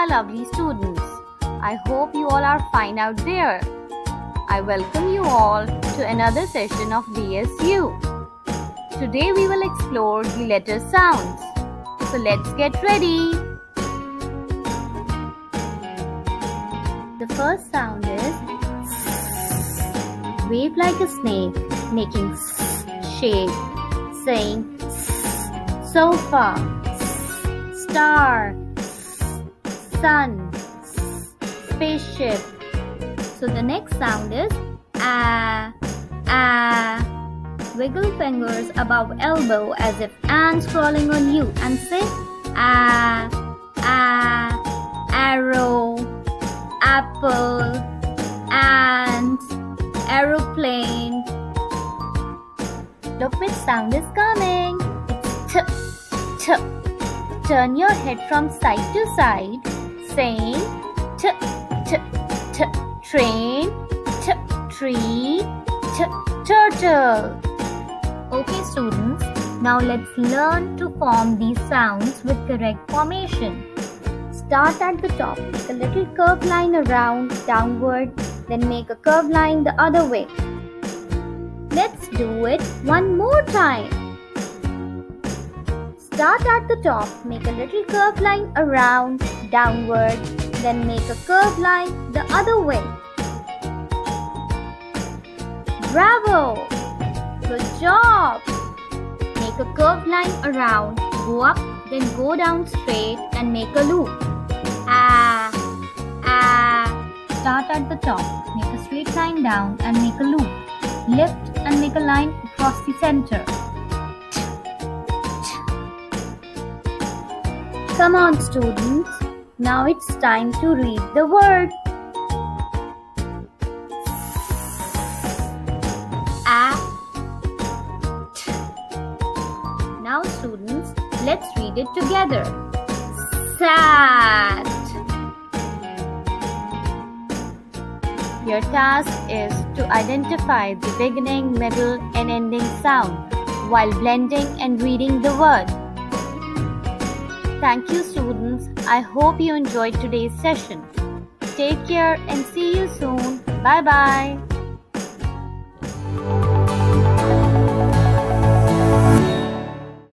my lovely students. I hope you all are fine out there. I welcome you all to another session of DSU. Today we will explore the letter sounds. So let's get ready. The first sound is wave like a snake, making shape, saying sofa, star, sun, spaceship. So the next sound is ah. Wiggle fingers above elbow as if ants crawling on you and say ah. Arrow, apple, ant, aeroplane. Look which sound is coming. It's t. Turn your head from side to side, saying t. Train, t. Tree, t. Turtle. Okay students, now let's learn to form these sounds with correct formation. Start at the top, make a little curved line around, downward, then make a curved line the other way. Let's do it one more time. Start at the top, make a little curved line around, downward, then make a curved line the other way. Bravo! Good job! Make a curved line around, go up, then go down straight and make a loop. Ah. Start at the top, make a straight line down and make a loop. Lift and make a line across the center. Come on students, now it's time to read the word. Now students, let's read it together. Sat. Your task is to identify the beginning, middle and ending sound while blending and reading the word. Thank you students. I hope you enjoyed today's session. Take care and see you soon. Bye bye.